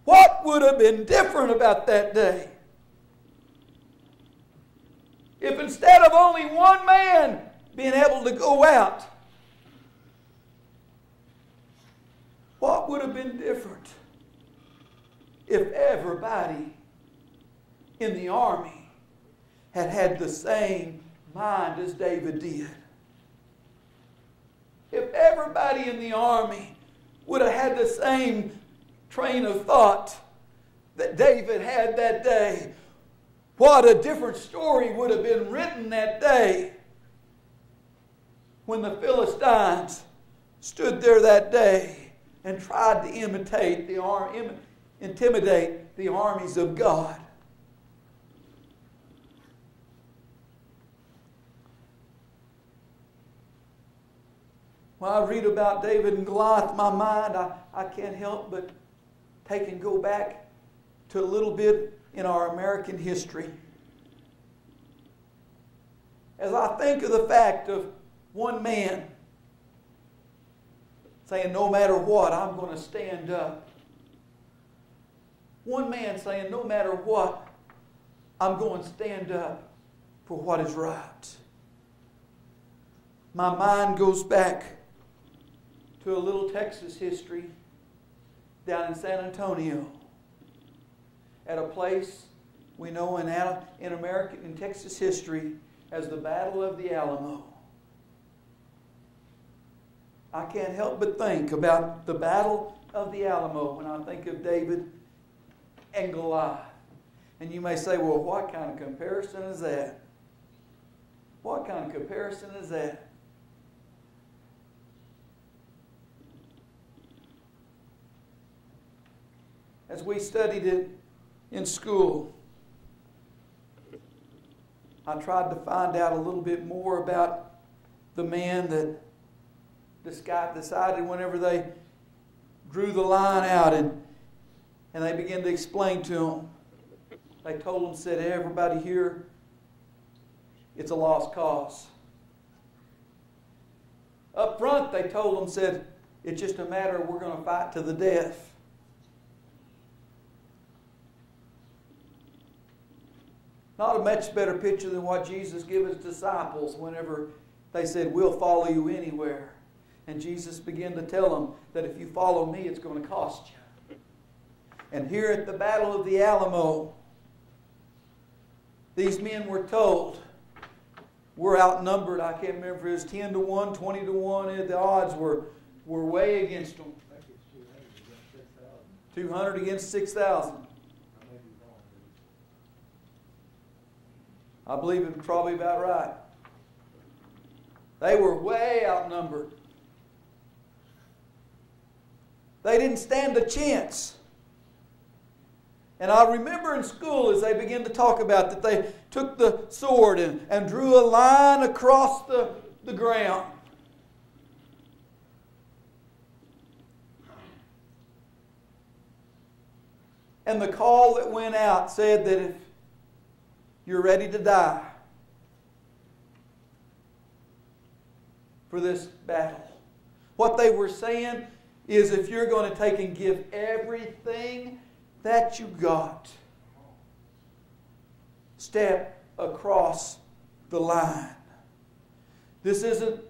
What would have been different about that day? If instead of only one man being able to go out, what would have been different if everybody in the army had had the same mind as David did? If everybody in the army would have had the same train of thought that David had that day, what a different story would have been written that day when the Philistines stood there that day and tried to intimidate the armies of God. When I read about David and Goliath, my mind, I can't help but take and go back to a little bit in our American history. As I think of the fact of one man saying, no matter what, I'm going to stand up. One man saying, no matter what, I'm going to stand up for what is right. My mind goes back to a little Texas history down in San Antonio, at a place we know in Texas history as the Battle of the Alamo. I can't help but think about the Battle of the Alamo when I think of David and Goliath. And you may say, well, what kind of comparison is that? What kind of comparison is that? As we studied it in school, I tried to find out a little bit more about the man that this guy decided whenever they drew the line out and they began to explain to him. They told him, said, everybody here, it's a lost cause. Up front, they told him, said, it's just a matter of we're going to fight to the death. Not a much better picture than what Jesus gave his disciples whenever they said, we'll follow you anywhere. And Jesus began to tell them that if you follow me, it's going to cost you. And here at the Battle of the Alamo, these men were told, we're outnumbered. I can't remember if it was 10 to 1, 20 to 1. The odds were way against them. 200 against 6,000. I believe it's probably about right. They were way outnumbered. They didn't stand a chance. And I remember in school as they began to talk about that they took the sword and drew a line across the ground. And the call that went out said that if you're ready to die for this battle, what they were saying is if you're going to take and give everything that you got, step across the line. This isn't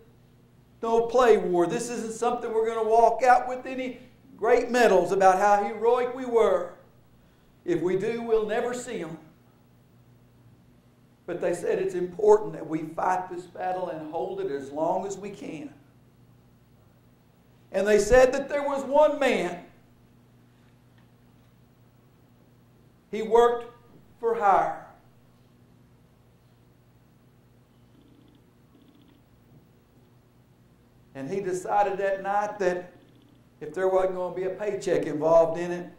no play war. This isn't something we're going to walk out with any great medals about how heroic we were. If we do, we'll never see them. But they said it's important that we fight this battle and hold it as long as we can. And they said that there was one man. He worked for hire. And he decided that night that if there wasn't going to be a paycheck involved in it,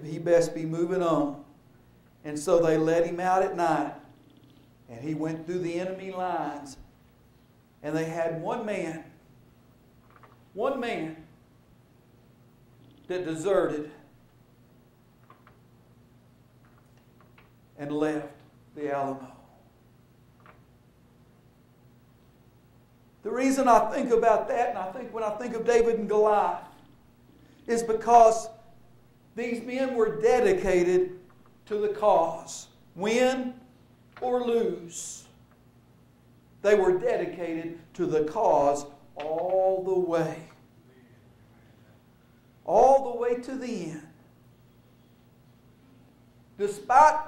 he best be moving on. And so they let him out at night. And he went through the enemy lines. And they had one man that deserted and left the Alamo. The reason I think about that, and I think when I think of David and Goliath, is because These men were dedicated to the cause. Win or lose, they were dedicated to the cause all the way. All the way to the end. Despite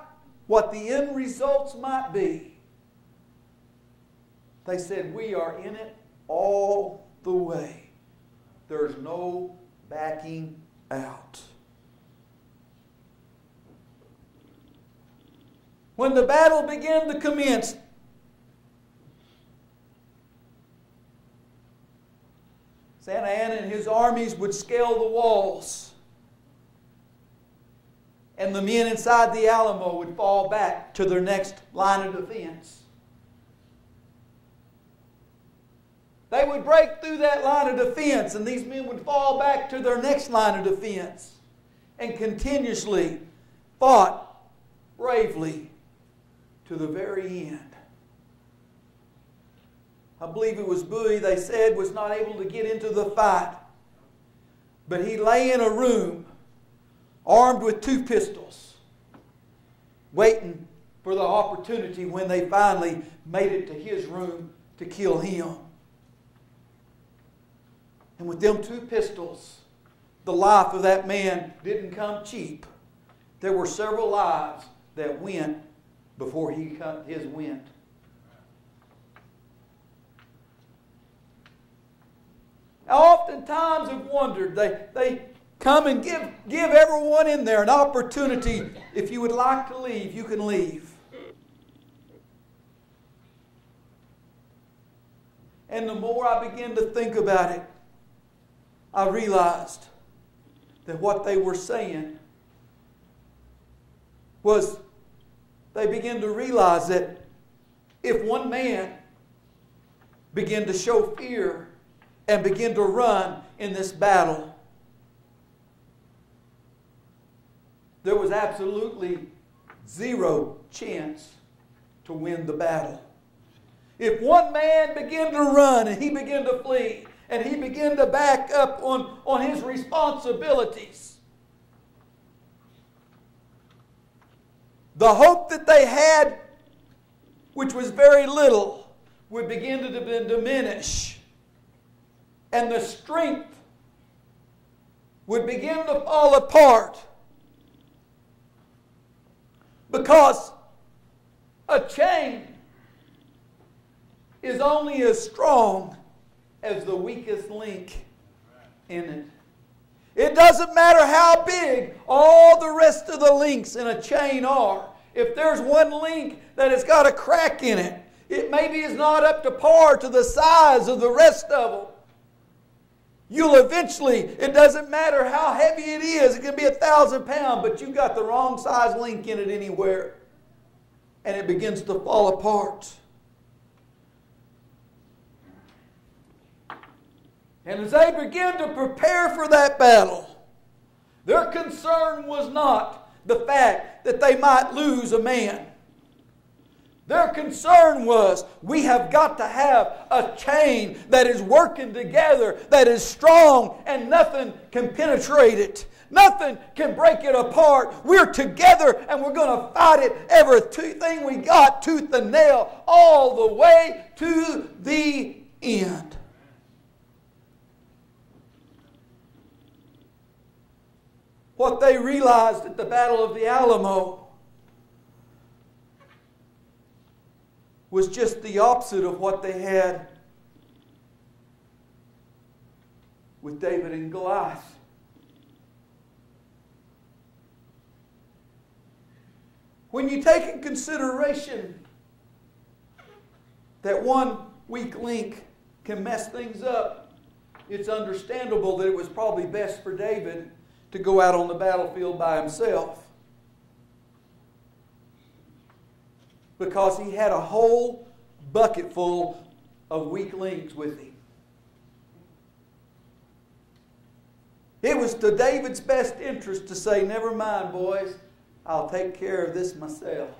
what the end results might be, they said, we are in it all the way. There's no backing out. When the battle began to commence, Sanahan and his armies would scale the walls, and the men inside the Alamo would fall back to their next line of defense. They would break through that line of defense, and these men would fall back to their next line of defense and continuously fought bravely to the very end. I believe it was Bowie, they said, was not able to get into the fight. But he lay in a room armed with 2 pistols, waiting for the opportunity when they finally made it to his room to kill him. And with them 2 pistols, the life of that man didn't come cheap. There were several lives that went before his went. I oftentimes have wondered, they come and give everyone in there an opportunity. If you would like to leave, you can leave. And the more I began to think about it, I realized that what they were saying was they began to realize that if one man began to show fear and begin to run in this battle, there was absolutely zero chance to win the battle. If one man began to run and he began to flee and he began to back up on his responsibilities, the hope that they had, which was very little, would begin to diminish. And the strength would begin to fall apart. Because a chain is only as strong as the weakest link in it. It doesn't matter how big all the rest of the links in a chain are. If there's one link that has got a crack in it, it maybe is not up to par to the size of the rest of them. You'll eventually, it doesn't matter how heavy it is, it can be 1,000 pounds, but you've got the wrong size link in it anywhere. And it begins to fall apart. And as they began to prepare for that battle, their concern was not the fact that they might lose a man. Their concern was, we have got to have a chain that is working together, that is strong, and nothing can penetrate it. Nothing can break it apart. We're together and we're going to fight it everything we got, tooth and nail, all the way to the end. What they realized at the Battle of the Alamo was just the opposite of what they had with David and Goliath. When you take in consideration that one weak link can mess things up, it's understandable that it was probably best for David to go out on the battlefield by himself. Because he had a whole bucket full of weak links with him. It was to David's best interest to say, never mind, boys, I'll take care of this myself.